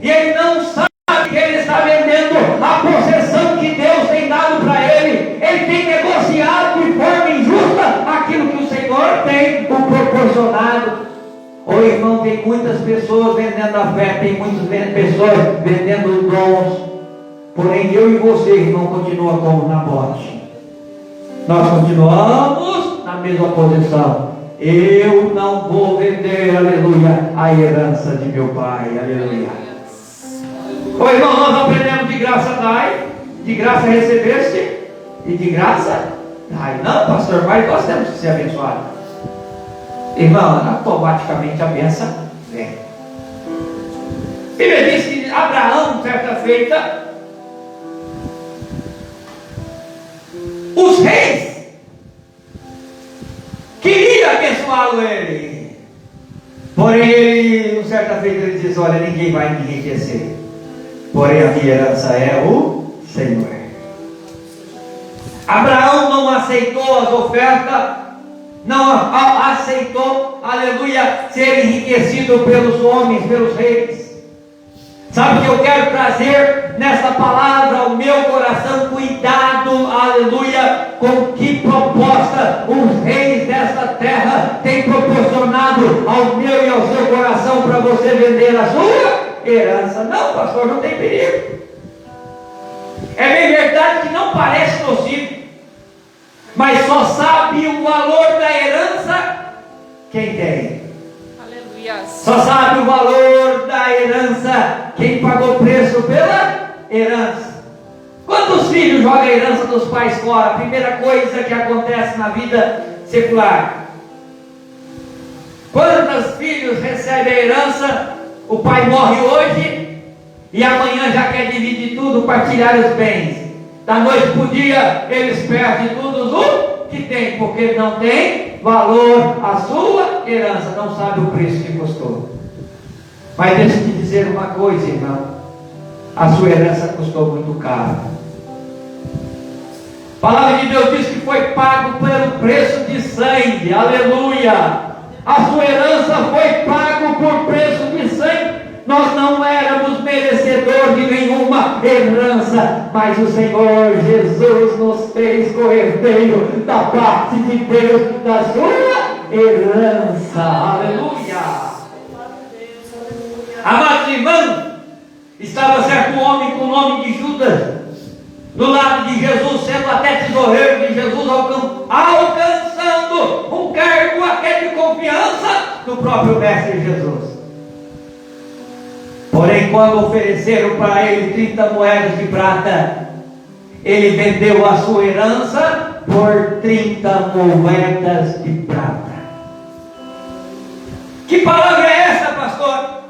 e ele não sabe que ele está vendendo a possessão que Deus tem dado para ele. Ele tem negociado de forma injusta aquilo que o Senhor tem o proporcionado. Ô irmão, tem muitas pessoas vendendo a fé, tem muitas pessoas vendendo dons. Porém, eu e você, irmão, continua como Nabote. Nós continuamos na mesma posição. Eu não vou vender, aleluia, a herança de meu pai, aleluia. Ô irmão, nós aprendemos de graça dai, de graça recebeste e de graça dai. Não, pastor, mas nós temos que ser abençoados. Irmão, automaticamente a bênção vem. A Bíblia diz que Abraão, certa feita, os reis queriam abençoá-lo ele. Porém, ele, certa feita, ele diz: olha, ninguém vai me enriquecer. Porém, a minha herança é o Senhor. Abraão não aceitou as ofertas, não aceitou, aleluia, ser enriquecido pelos homens, pelos reis. Sabe o que eu quero trazer nessa palavra ao meu coração? Cuidado, aleluia, com que proposta os reis desta terra têm proporcionado ao meu e ao seu coração para você vender a sua herança. Não, pastor, não tem perigo. É bem verdade que não parece nocivo, mas só sabe o valor da herança quem tem. Aleluia. Só sabe o valor da herança quem pagou preço pela herança. Quantos filhos jogam a herança dos pais fora? A primeira coisa que acontece na vida secular. Quantos filhos recebem a herança? O pai morre hoje e amanhã já quer dividir tudo, partilhar os bens. Da noite para o dia eles perdem tudo o que tem, porque não tem valor a sua herança, não sabe o preço que custou. Mas deixa eu te dizer uma coisa, irmão, a sua herança custou muito caro. A palavra de Deus diz que foi pago pelo preço de sangue, aleluia. A sua herança foi pago por preço de sangue. Nós não éramos merecedores de nenhuma herança, mas o Senhor Jesus nos fez coerdeiro da parte de Deus, da sua herança, aleluia. Amados irmãos, estava certo homem com o nome de Judas, do lado de Jesus, sendo até tesoureiro de Jesus, alcançando um cargo até de confiança do próprio Mestre Jesus. Porém, quando ofereceram para ele 30 moedas de prata, ele vendeu a sua herança por 30 moedas de prata. Que palavra é essa, pastor?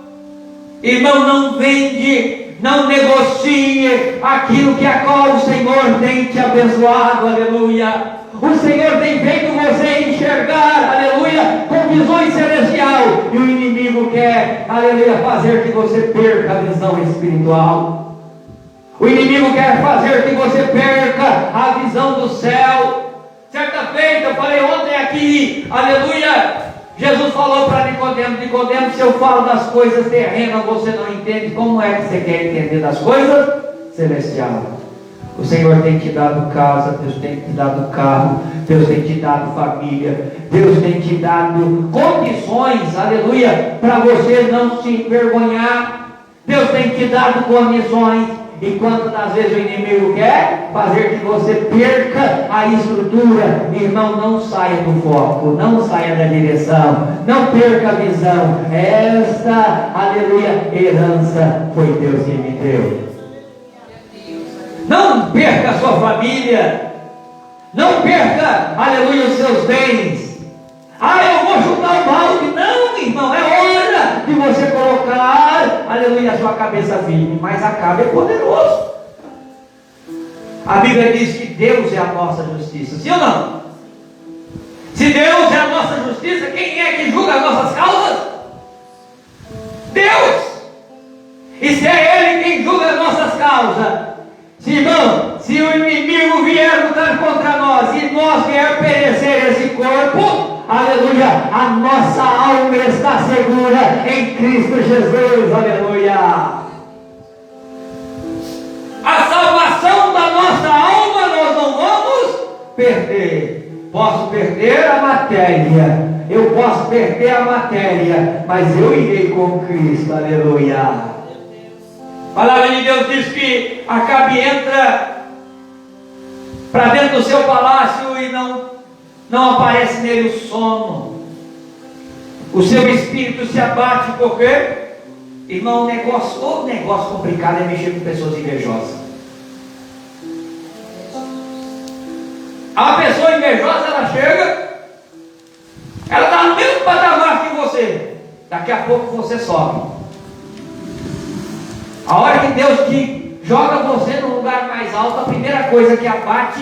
Irmão, não vende, não negocie aquilo que a qual o Senhor tem te abençoado, aleluia. O Senhor tem feito você enxergar, aleluia, com visões celestiais, e o inimigo quer, aleluia, fazer que você perca a visão espiritual. O inimigo quer fazer que você perca a visão do céu. Certa feita, eu falei ontem aqui, aleluia, Jesus falou para Nicodemo: Nicodemo, se eu falo das coisas terrenas, você não entende, como é que você quer entender das coisas celestiais? O Senhor tem te dado casa, Deus tem te dado carro, Deus tem te dado família, Deus tem te dado condições, aleluia, para você não se envergonhar. Deus tem te dado condições, e quantas das vezes o inimigo quer fazer que você perca a estrutura, irmão, não saia do foco, não saia da direção, não perca a visão. Esta, aleluia, herança foi Deus que me deu. Não perca a sua família, não perca, aleluia, os seus bens. Eu vou chutar o balde. Não, irmão, é hora de você colocar, aleluia, a sua cabeça firme. Mas a cabe é poderoso. A Bíblia diz que Deus é a nossa justiça, sim ou não? Se Deus é a nossa justiça, quem é que julga as nossas causas? Deus. E se é Ele quem julga as nossas causas, irmão, se o inimigo vier lutar contra nós e nós vier perecer esse corpo, aleluia, a nossa alma está segura em Cristo Jesus, aleluia. perder. Posso perder a matéria. Eu posso perder a matéria, mas eu irei com Cristo. Aleluia. A palavra de Deus diz que Acabe entra para dentro do seu palácio e não aparece nele o sono. O seu espírito se abate, porque, irmão, o negócio complicado é mexer com pessoas invejosas. A pessoa invejosa, ela chega, ela está no mesmo patamar que você. Daqui a pouco você sobe. A hora que Deus te joga você num lugar mais alto, a primeira coisa que abate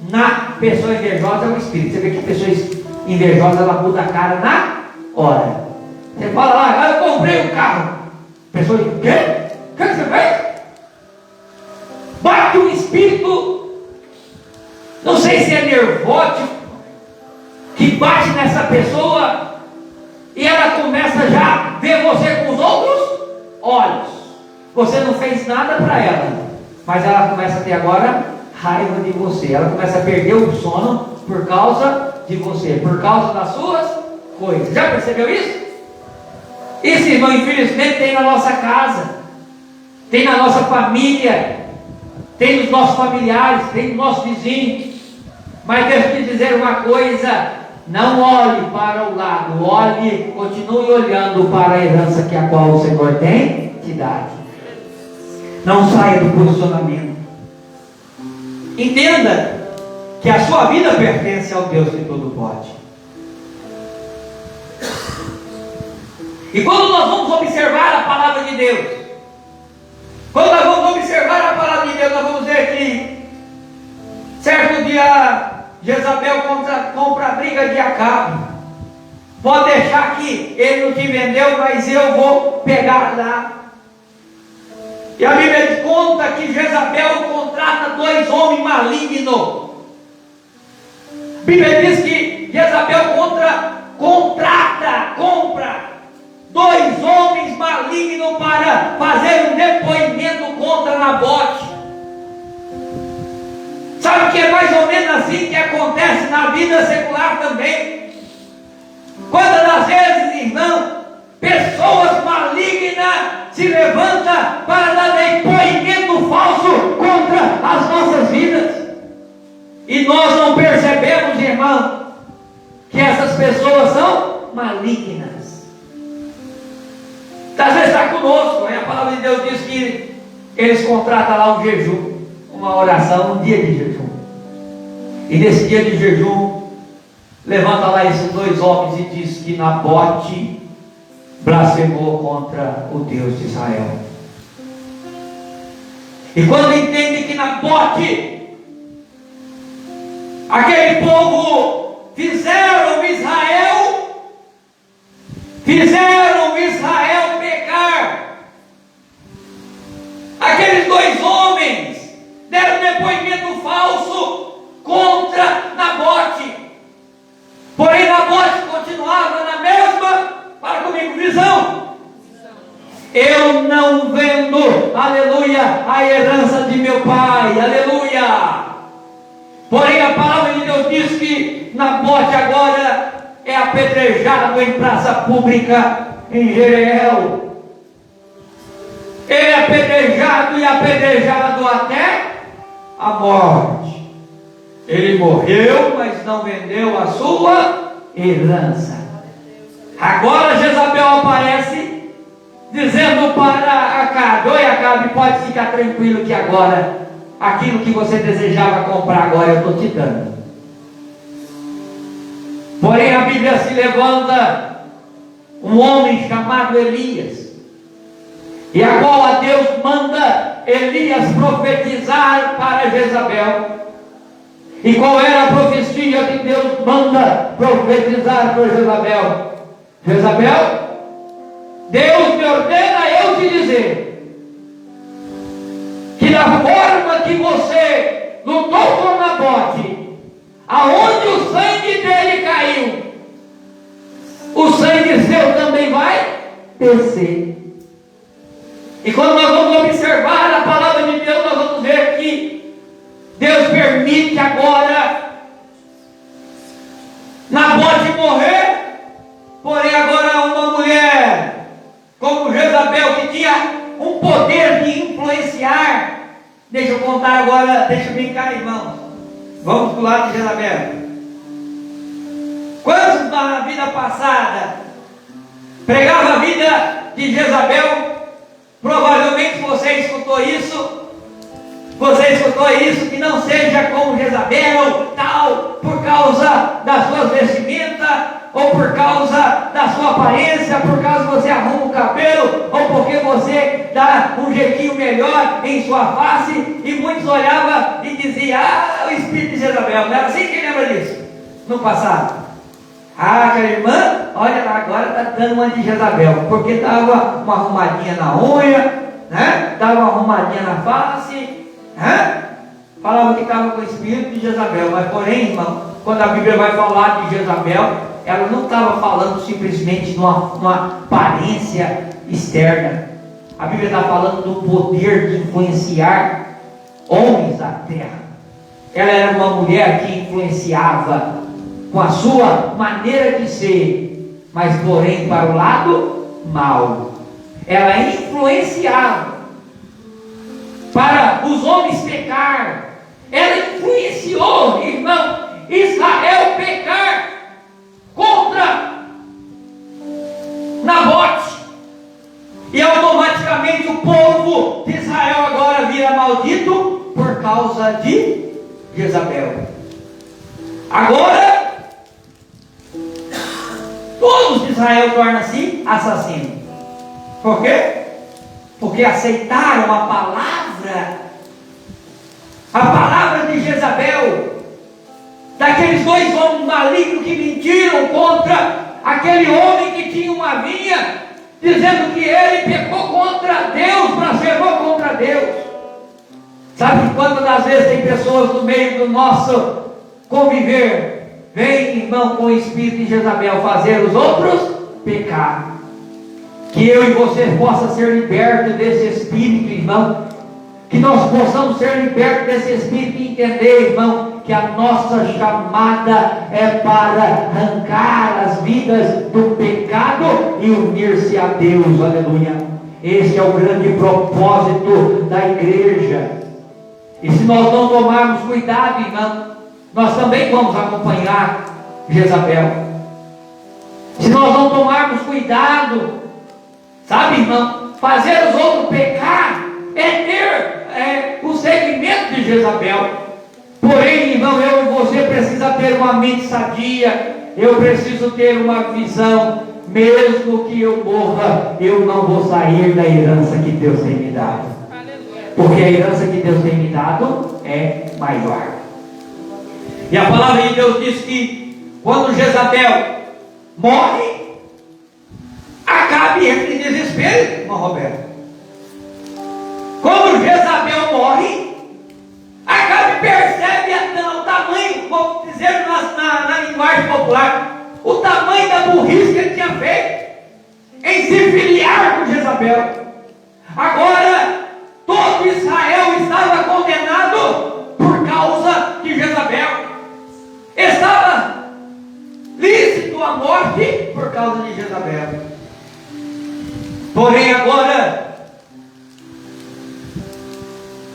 na pessoa invejosa é o espírito. Você vê que a pessoa invejosa, ela muda a cara na hora. Você fala lá, eu comprei um carro. A pessoa diz, o quê? O que você fez? Bate um espírito, não sei se é nervótico, que bate nessa pessoa e ela começa já a ver você com os outros olhos. Você não fez nada para ela, mas ela começa a ter agora raiva de você. Ela começa a perder o sono por causa de você, por causa das suas coisas. Já percebeu isso? Isso, irmão, infelizmente tem na nossa casa, tem na nossa família, tem nos nossos familiares, tem nos nossos vizinhos. Mas deixa eu te dizer uma coisa: não olhe para o lado, continue olhando para a herança que a qual o Senhor tem te dado. Não saia do posicionamento. Entenda que a sua vida pertence ao Deus que tudo pode. E quando nós vamos observar a palavra de Deus, quando nós vamos observar a palavra de Deus, nós vamos ver que certo dia Jezabel compra a briga de Acabe. Pode deixar que ele não te vendeu, mas eu vou pegar lá. E a Bíblia conta que Jezabel contrata 2 homens malignos. A Bíblia diz que Jezabel compra 2 homens malignos para fazer um depoimento contra Nabote. Sabe que é mais ou menos assim que acontece na vida secular também. Quantas das vezes, irmão, pessoas malignas se levantam para dar depoimento falso contra as nossas vidas. E nós não percebemos, irmão, que essas pessoas são malignas. Às vezes está conosco, a palavra de Deus diz que eles contratam lá um jejum, uma oração, um dia de jejum. E nesse dia de jejum, levanta lá esses 2 homens e diz que Nabote blasfemou contra o Deus de Israel. E quando entende que Nabote, aquele povo fizeram Israel pecar, aqueles 2 homens deram depoimento falso contra Nabote. Porém Nabote continuava na mesma, para comigo, visão. Eu não vendo, aleluia, a herança de meu pai, aleluia. Porém a palavra de Deus diz que Nabote agora é apedrejado em praça pública em Jezreel. Ele é apedrejado e apedrejado até a morte. Ele morreu, mas não vendeu a sua herança. Agora Jezabel aparece dizendo para Acabe: oi Acabe, pode ficar tranquilo que agora aquilo que você desejava comprar agora eu estou te dando. Porém a Bíblia se levanta um homem chamado Elias, e a qual a Deus manda Elias profetizar para Jezabel. E qual era a profecia que Deus manda profetizar para Jezabel? Jezabel, Deus me ordena eu te dizer que da forma que você lutou com Nabote, aonde o sangue dele caiu, o sangue seu também vai descer. E quando nós vamos observar a palavra de Deus, nós vamos ver que Deus permite agora que tinha um poder de influenciar. Deixa eu contar agora, deixa eu brincar, irmãos. Vamos para o lado de Jezabel. Quantos na vida passada pregava a vida de Jezabel? Provavelmente você escutou isso. Você escutou isso, que não seja como Jezabel, tal, por causa das suas vestimentas, ou por causa da sua aparência, por causa que você arruma o cabelo, ou porque você dá um jeitinho melhor em sua face, e muitos olhavam e diziam: ah, o espírito de Jezabel. Não era assim? Quem lembra disso? No passado. Ah, aquela irmã, olha lá, agora está dando uma de Jezabel, porque dava uma arrumadinha na unha, né? Dava uma arrumadinha na face, falava que estava com o espírito de Jezabel. Mas porém, irmão, quando a Bíblia vai falar de Jezabel, ela não estava falando simplesmente de uma aparência externa. A Bíblia está falando do poder de influenciar homens da terra. Ela era uma mulher que influenciava com a sua maneira de ser, mas porém para o lado mal. Ela influenciava para os homens pecar. Ela influenciou, irmão, Israel pecar contra Nabote, e automaticamente o povo de Israel agora vira maldito por causa de Jezabel. Agora todos de Israel tornam-se assassinos. Por quê? Porque aceitaram a palavra de Jezabel, daqueles dois homens malignos que mentiram contra aquele homem que tinha uma vinha, dizendo que ele pecou contra Deus, blasfemou contra Deus. Sabe quantas das vezes tem pessoas no meio do nosso conviver, vem, irmão, com o espírito de Jezabel fazer os outros pecar? Que eu e você possa ser libertos desse espírito, irmão. Que nós possamos ser libertos desse espírito e entender, irmão, que a nossa chamada é para arrancar as vidas do pecado e unir-se a Deus, aleluia. Esse é o grande propósito da igreja. E se nós não tomarmos cuidado, irmão, nós também vamos acompanhar Jezabel. Se nós não tomarmos cuidado, sabe, irmão, fazer os outros pecar é ter o segmento de Jezabel. Porém, irmão, eu e você precisa ter uma mente sadia. Eu preciso ter uma visão. Mesmo que eu morra, eu não vou sair da herança que Deus tem me dado, porque a herança que Deus tem me dado é maior. E a palavra de Deus diz que quando Jezabel morre, Acabe entra em desespero, irmão Roberto. Quando Jezabel morre, Acabe percebe o tamanho, vamos dizer na linguagem popular, o tamanho da burrice que ele tinha feito em se filiar com Jezabel. Agora, todo Israel estava condenado por causa de Jezabel. Estava lícito a morte por causa de Jezabel. Porém, agora,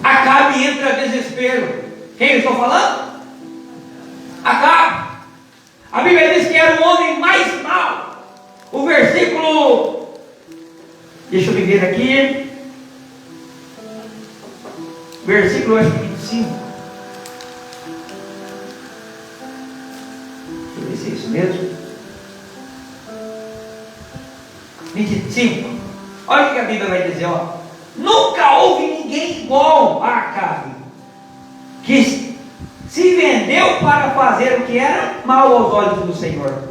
Acabe entra em desespero. Quem eu estou falando? Acabe. A Bíblia diz que era o homem mais mau. O versículo, deixa eu me ver aqui, versículo acho que 25. Deixa eu ver se é isso mesmo. 25. Olha o que a Bíblia vai dizer, ó. Nunca houve ninguém igual a Acabe, que se vendeu para fazer o que era mal aos olhos do Senhor,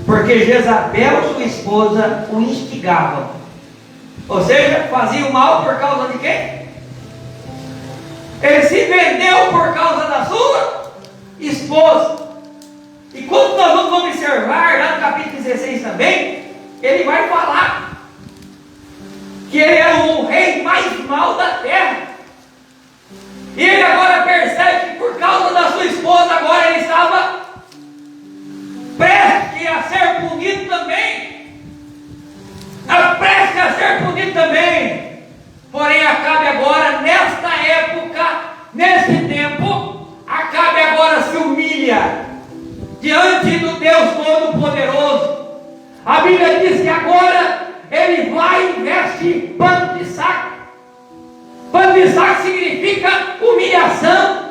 porque Jezabel, sua esposa, o instigava. Ou seja, fazia o mal por causa de quem? Ele se vendeu por causa da sua esposa. E quando nós vamos observar lá no capítulo 16 também, ele vai falar que ele era o rei mais mau da terra. E ele agora percebe que por causa da sua esposa, agora ele estava prestes a ser punido também. Prestes a ser Negociar significa humilhação.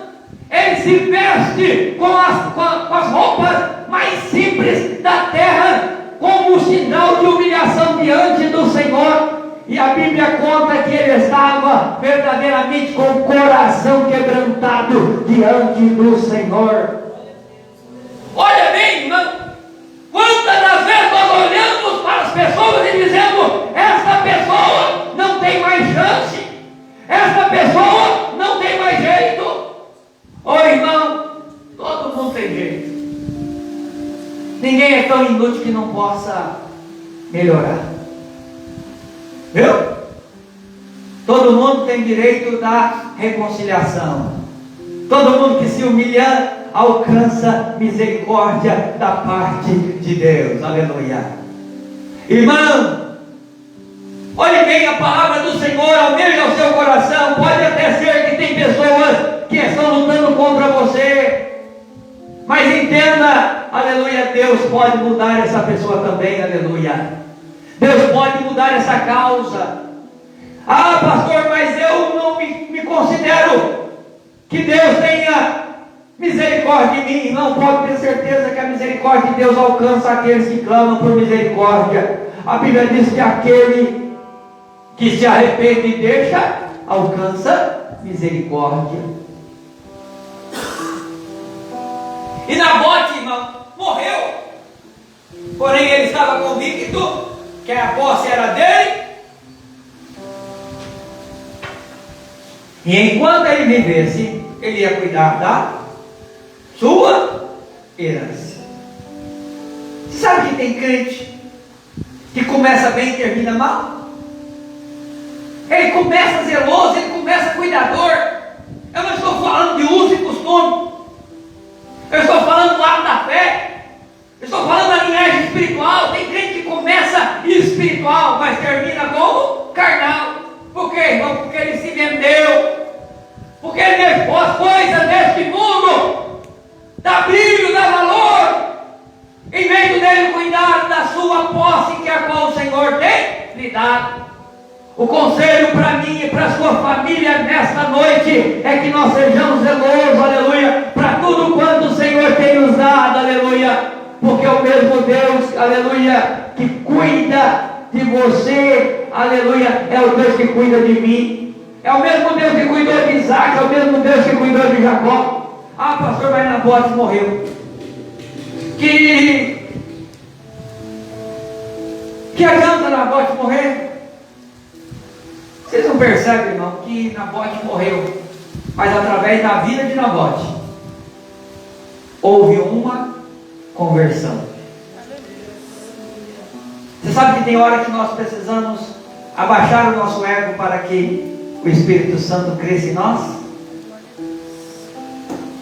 Ele se veste com as roupas mais simples da terra, como um sinal de humilhação diante do Senhor. E a Bíblia conta que ele estava verdadeiramente com o coração quebrantado diante do Senhor. Olha bem, irmão, quantas das vezes nós olhamos para as pessoas e dizemos: esta pessoa não tem mais chance, esta pessoa não tem mais jeito. Ô irmão, todo mundo tem jeito. Ninguém é tão inútil que não possa melhorar. Viu? Todo mundo tem direito da reconciliação. Todo mundo que se humilha alcança misericórdia da parte de Deus. Aleluia. Irmão, olhe bem a palavra do Senhor, almeja o seu coração. Pode até ser que tem pessoas que estão lutando contra você, mas entenda, aleluia, Deus pode mudar essa pessoa também, aleluia. Deus pode mudar essa causa. Ah, pastor, mas eu não me considero que Deus tenha misericórdia de mim. Não, pode ter certeza que a misericórdia de Deus alcança aqueles que clamam por misericórdia. A Bíblia diz que aquele que se arrepende e deixa, alcança misericórdia. E Nabote, irmão, morreu. Porém ele estava convicto que a posse era dele. E enquanto ele vivesse, ele ia cuidar da sua herança. Você sabe que tem crente que começa bem e termina mal? Ele começa zeloso, ele começa cuidador. Eu não estou falando de uso e costume. Eu estou falando do lado da fé. Eu estou falando da linhagem espiritual. Tem crente que começa espiritual, mas termina como carnal. Por quê, irmão? Porque ele se vendeu. Porque ele levou as coisas deste mundo, dá brilho, dá valor, em vez dele cuidar da sua posse, que é a qual o Senhor tem lhe dado. O conselho para mim e para a sua família nesta noite é que nós sejamos zelosos, aleluia, para tudo quanto o Senhor tem nos dado, aleluia, porque é o mesmo Deus, aleluia, que cuida de você, aleluia, é o Deus que cuida de mim. É o mesmo Deus que cuidou de Isaac, é o mesmo Deus que cuidou de Jacó. Ah, pastor, mas Nabote morreu. Que adianta Nabote morrer? Vocês não percebem, irmão, que Nabote morreu, mas através da vida de Nabote houve uma conversão. Você sabe que tem hora que nós precisamos abaixar o nosso ego para que o Espírito Santo cresça em nós?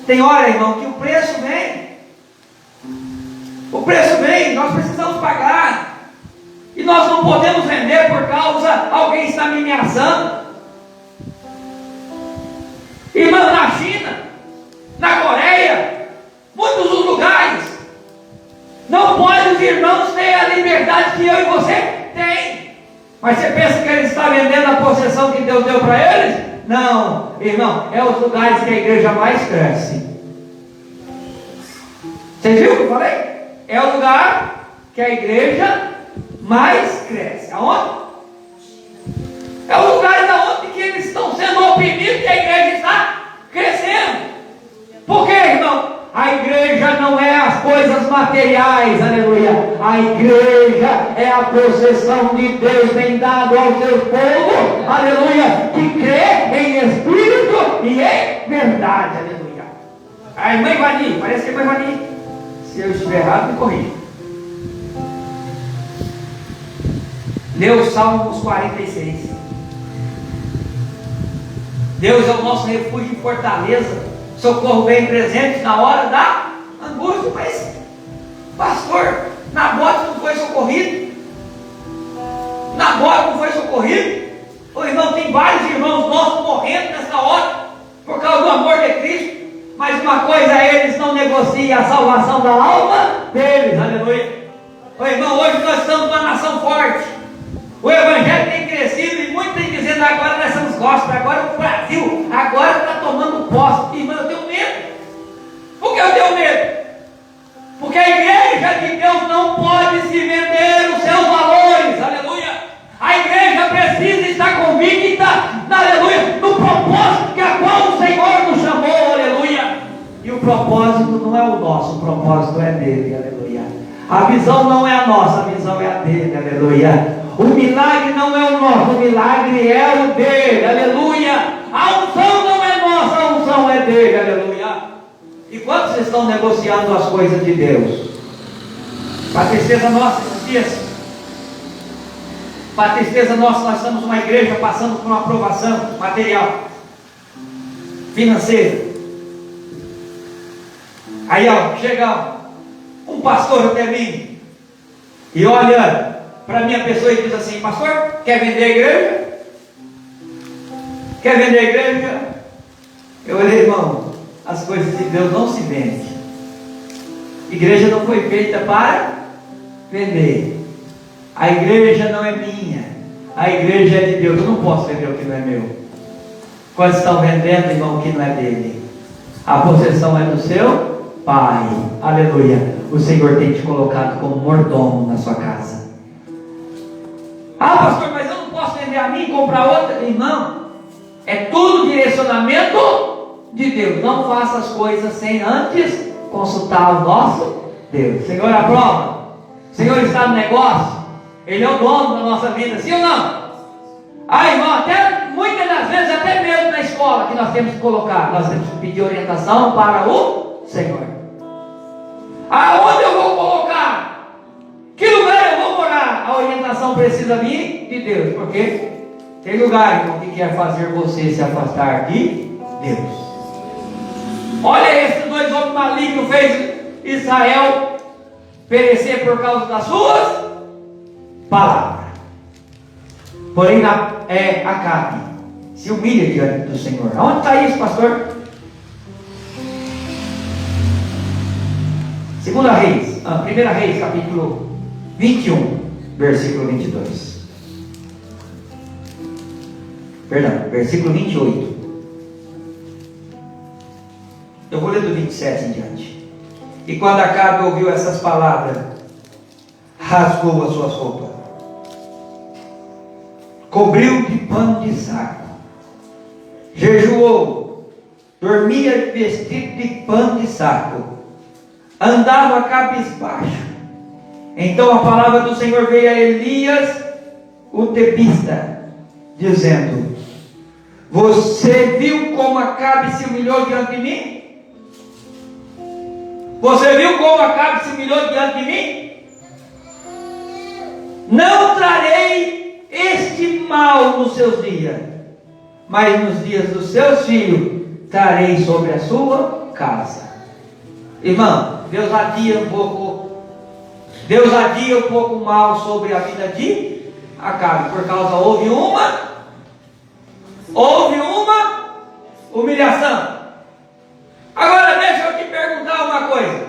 Tem hora, irmão, que o preço vem. O preço vem, nós precisamos pagar. E nós não podemos vender por causa alguém está me ameaçando. Irmão, na China, na Coreia, muitos dos lugares, não pode os irmãos ter a liberdade que eu e você tem. Mas você pensa que ele está vendendo a possessão que Deus deu para eles? Não, irmão, é os lugares que a igreja mais cresce. Vocês viram o que eu falei? É o lugar que a igreja mais cresce. Aonde? É o lugar onde que eles estão sendo oprimidos e a igreja está crescendo. Por quê, irmão? A igreja não é as coisas materiais, aleluia. A igreja é a possessão de Deus tem dado ao seu povo, aleluia, que crê em Espírito e em verdade, aleluia. A irmã Ivani, parece que é a irmã Ivani. Se eu estiver errado, me corrija. Leu Salmos 46. Deus é o nosso refúgio e fortaleza, socorro bem presente na hora da angústia. Mas, pastor, Nabote não foi socorrido? Nabote não foi socorrido? O irmão, tem vários irmãos nossos morrendo nessa hora, por causa do amor de Cristo. Mas uma coisa, eles não negociam a salvação da alma deles, aleluia. O irmão, hoje nós estamos uma nação forte. O evangelho tem crescido e muitos têm dizendo: agora nós somos gospel, agora o Brasil propósito não é o nosso, o propósito é dele, aleluia. A visão não é a nossa, a visão é a dele, aleluia. O milagre não é o nosso, o milagre é o dele, aleluia. A unção não é nossa, a unção é dele, aleluia. E quando vocês estão negociando as coisas de Deus, para tristeza nossa, esses dias, para tristeza nossa, nós estamos numa igreja passando por uma aprovação material, financeira. Aí chega um pastor até mim e olha para a minha pessoa e diz assim: pastor, quer vender a igreja? Quer vender a igreja? Eu olhei, irmão, as coisas de Deus não se vendem. Igreja não foi feita para vender. A igreja não é minha, a igreja é de Deus. Eu não posso vender o que não é meu. Quando estão vendendo, irmão, o que não é dele, a possessão é do seu Pai, aleluia. O Senhor tem te colocado como mordomo na sua casa. Ah, pastor, mas eu não posso vender a mim e comprar outra? Irmão, é tudo direcionamento de Deus. Não faça as coisas sem antes consultar o nosso Deus. Senhor, aprova. O Senhor está no negócio. Ele é o dono da nossa vida, sim ou não? Ah, irmão, até muitas das vezes, até mesmo na escola que nós temos que colocar, nós temos que pedir orientação para o Senhor. Aonde eu vou colocar? Que lugar eu vou morar? A orientação precisa vir de Deus, porque tem lugar, irmão, que quer fazer você se afastar de Deus. Olha, esses dois homens malignos fez Israel perecer por causa das suas palavras. Porém, Acabe se humilha diante do Senhor. Aonde está isso, pastor? Primeira Reis, capítulo 21, versículo 22. Perdão, versículo 28. Eu vou ler do 27 em diante. E quando Acabe ouviu essas palavras, rasgou as suas roupas, cobriu de pano de saco, jejuou, dormia vestido de pano de saco, andava cabisbaixo. Então a palavra do Senhor veio a Elias, o tebista, dizendo: você viu como Acabe se humilhou diante de mim? Você viu como Acabe se humilhou diante de mim? Não trarei este mal nos seus dias, mas nos dias dos seus filhos trarei sobre a sua casa. Irmão, Deus adia um pouco o mal sobre a vida de Acabe, por causa houve uma humilhação. Agora deixa eu te perguntar uma coisa: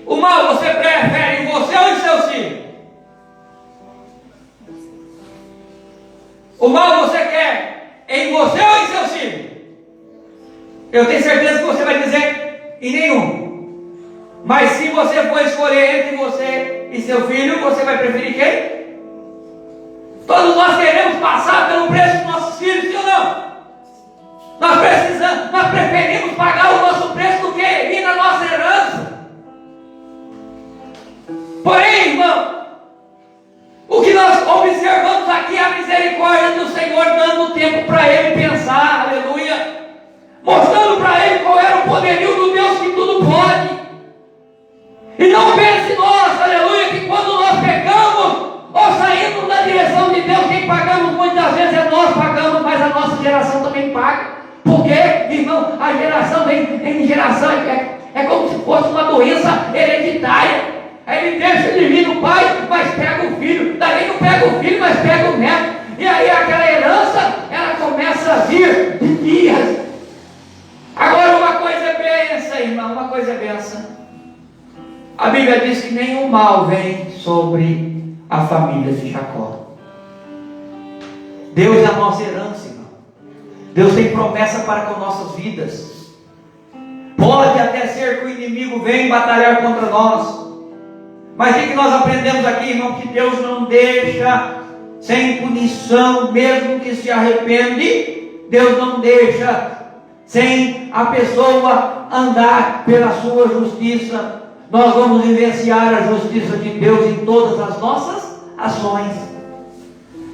o mal você prefere em você ou em seus filhos? O mal você quer em você ou em seus filhos? Eu tenho certeza que você vai dizer em nenhum. Mas se você for escolher entre você e seu filho, você vai preferir quem? Todos nós queremos passar pelo preço dos nossos filhos, sim ou não? Nós preferimos pagar o nosso preço do que ir na nossa herança. Porém, irmão, o que nós observamos aqui é a misericórdia do Senhor, dando tempo para ele pensar, aleluia, mostrando para ele qual era o poderio do Deus que tudo pode. E não pense nós, aleluia, que quando nós pecamos ou saímos na direção de Deus, quem pagamos muitas vezes é nós pagamos, mas a nossa geração também paga. Porque, irmão, a geração vem em geração, é como se fosse uma doença hereditária. Aí ele deixa de vir no pai, mas pega o filho. Daí não pega o filho, mas pega o neto. E aí aquela herança, ela começa a vir de dias. Agora uma coisa é benção, irmão, uma coisa é benção. A Bíblia diz que nenhum mal vem sobre a família de Jacó. Deus é a nossa herança, irmão. Deus tem promessa para com nossas vidas. Pode até ser que o inimigo venha batalhar contra nós. Mas o que nós aprendemos aqui, irmão? Que Deus não deixa sem punição, mesmo que se arrepende. Deus não deixa sem a pessoa andar pela sua justiça, nós vamos vivenciar a justiça de Deus em todas as nossas ações.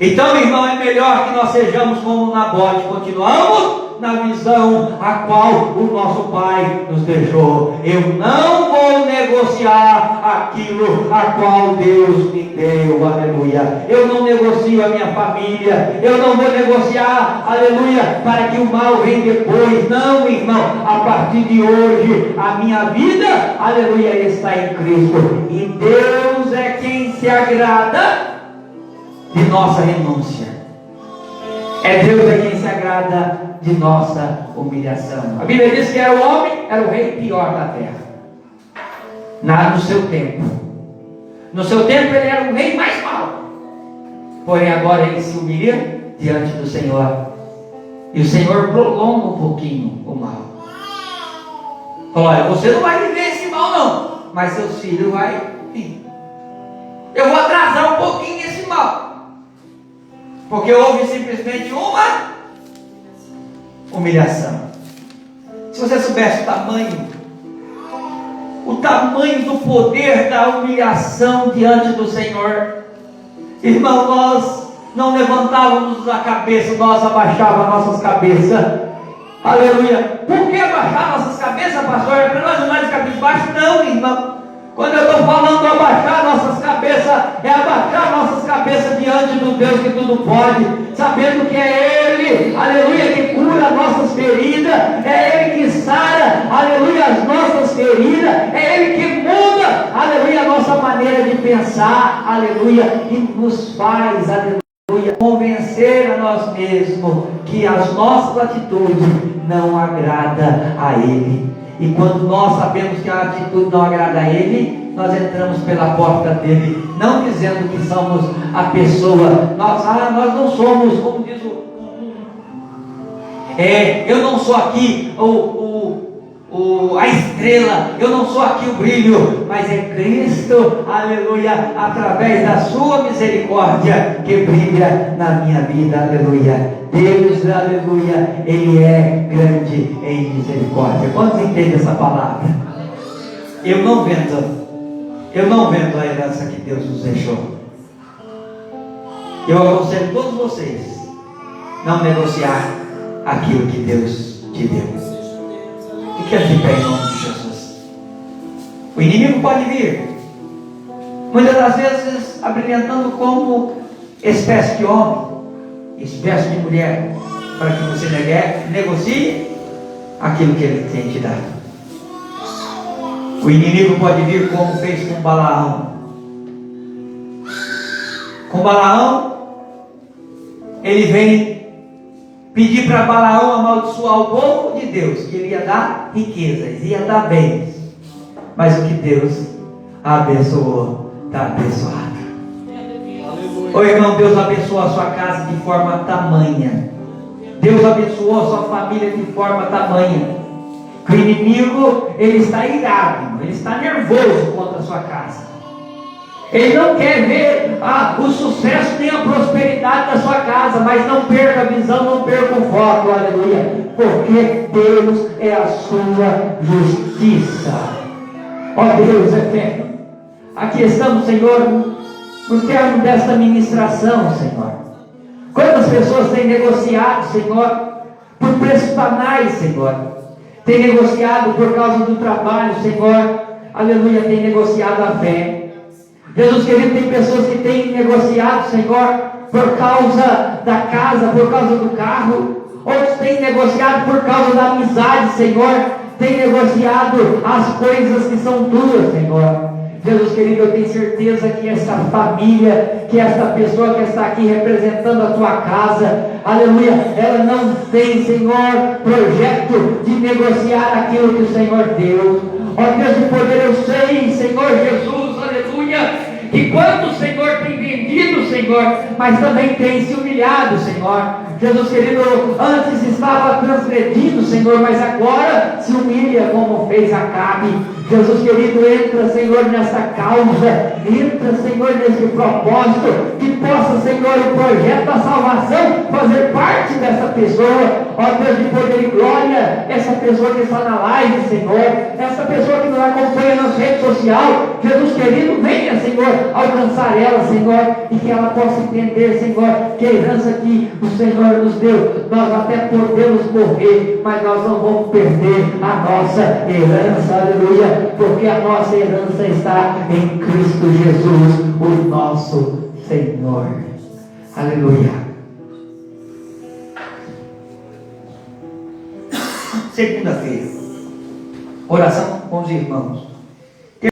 Então, irmão, é melhor que nós sejamos como Nabote, continuamos na visão a qual o nosso Pai nos deixou. Eu não vou negociar aquilo a qual Deus me deu, aleluia. Eu não negocio a minha família, eu não vou negociar, aleluia, para que o mal venha depois. Não, irmão, a partir de hoje a minha vida, aleluia, está em Cristo, e Deus é quem se agrada de nossa renúncia. É Deus quem se agrada de nossa humilhação. A Bíblia diz que era o homem, era o rei pior da terra, no seu tempo. No seu tempo ele era o rei mais mau. Porém agora ele se humilha diante do Senhor. E o Senhor prolonga um pouquinho o mal. Falou: olha, você não vai viver esse mal não, mas seus filhos vão vir. Eu vou atrasar um pouquinho esse mal. Porque houve simplesmente uma humilhação. Se você soubesse o tamanho do poder da humilhação diante do Senhor, irmão, nós não levantávamos a cabeça, nós abaixávamos nossas cabeças. Aleluia. Por que abaixar nossas cabeças, pastor? É para nós andar de cabeça baixa? Não, irmão. Quando eu estou falando de abaixar nossas cabeças, é abaixar nossas cabeças diante do Deus que tudo pode, sabendo que é Ele, aleluia, que cura nossas feridas, é Ele que sara, aleluia, as nossas feridas, é Ele que muda, aleluia, a nossa maneira de pensar, aleluia, e nos faz, aleluia, convencer a nós mesmos que as nossas atitudes não agradam a Ele. E quando nós sabemos que a atitude não agrada a Ele, nós entramos pela porta dele, não dizendo que somos a pessoa, nós não somos, como diz eu não sou aqui a estrela, eu não sou aqui o brilho, mas é Cristo, aleluia, através da sua misericórdia que brilha na minha vida, aleluia. Deus, aleluia, Ele é grande em misericórdia. Quantos entendem essa palavra? Eu não vendo a herança que Deus nos deixou. Eu aconselho todos vocês não negociar aquilo que Deus te deu. Fique de pé em nome de Jesus. O inimigo pode vir, muitas das vezes abrilhantando como espécie de homem, espécie de mulher, para que você negocie aquilo que Ele tem te dado. O inimigo pode vir como fez com Balaão. Com Balaão, ele vem pedir para Balaão amaldiçoar o povo de Deus, que ele ia dar riquezas, ia dar bens. Mas o que Deus abençoou, está abençoado. Ô irmão, Deus abençoou a sua casa de forma tamanha. Deus abençoou a sua família de forma tamanha. O inimigo, ele está irado, ele está nervoso contra a sua casa. Ele não quer ver o sucesso nem a prosperidade da sua casa, mas não perca a visão, não perca o foco, aleluia, porque Deus é a sua justiça. Ó Deus eterno, aqui estamos, Senhor, no termo desta ministração, Senhor. Quantas pessoas têm negociado, Senhor, por preços banais, Senhor? Tem negociado por causa do trabalho, Senhor, aleluia, tem negociado a fé. Jesus querido, tem pessoas que têm negociado, Senhor, por causa da casa, por causa do carro. Outros têm negociado por causa da amizade, Senhor. Tem negociado as coisas que são tuas, Senhor. Jesus querido, eu tenho certeza que essa família, que esta pessoa que está aqui representando a tua casa, aleluia, ela não tem, Senhor, projeto de negociar aquilo que o Senhor deu. Ó Deus de poder, eu sei, Senhor Jesus, aleluia, que quanto o Senhor tem vendido, Senhor, mas também tem se humilhado, Senhor. Jesus querido, antes estava transgredindo, Senhor, mas agora se humilha como fez Acabe. Jesus querido, entra, Senhor, nessa causa, entra, Senhor, nesse propósito, que possa, Senhor, o projeto da salvação fazer parte dessa pessoa, ó Deus de poder e glória, essa pessoa que está na live, Senhor, essa pessoa que nos acompanha nas redes sociais, Jesus querido, venha, Senhor, alcançar ela, Senhor, e que ela possa entender, Senhor, que a herança que o Senhor nos deu, nós até podemos morrer, mas nós não vamos perder a nossa herança, aleluia, porque a nossa herança está em Cristo Jesus, o nosso Senhor, aleluia. Segunda-feira, oração com os irmãos.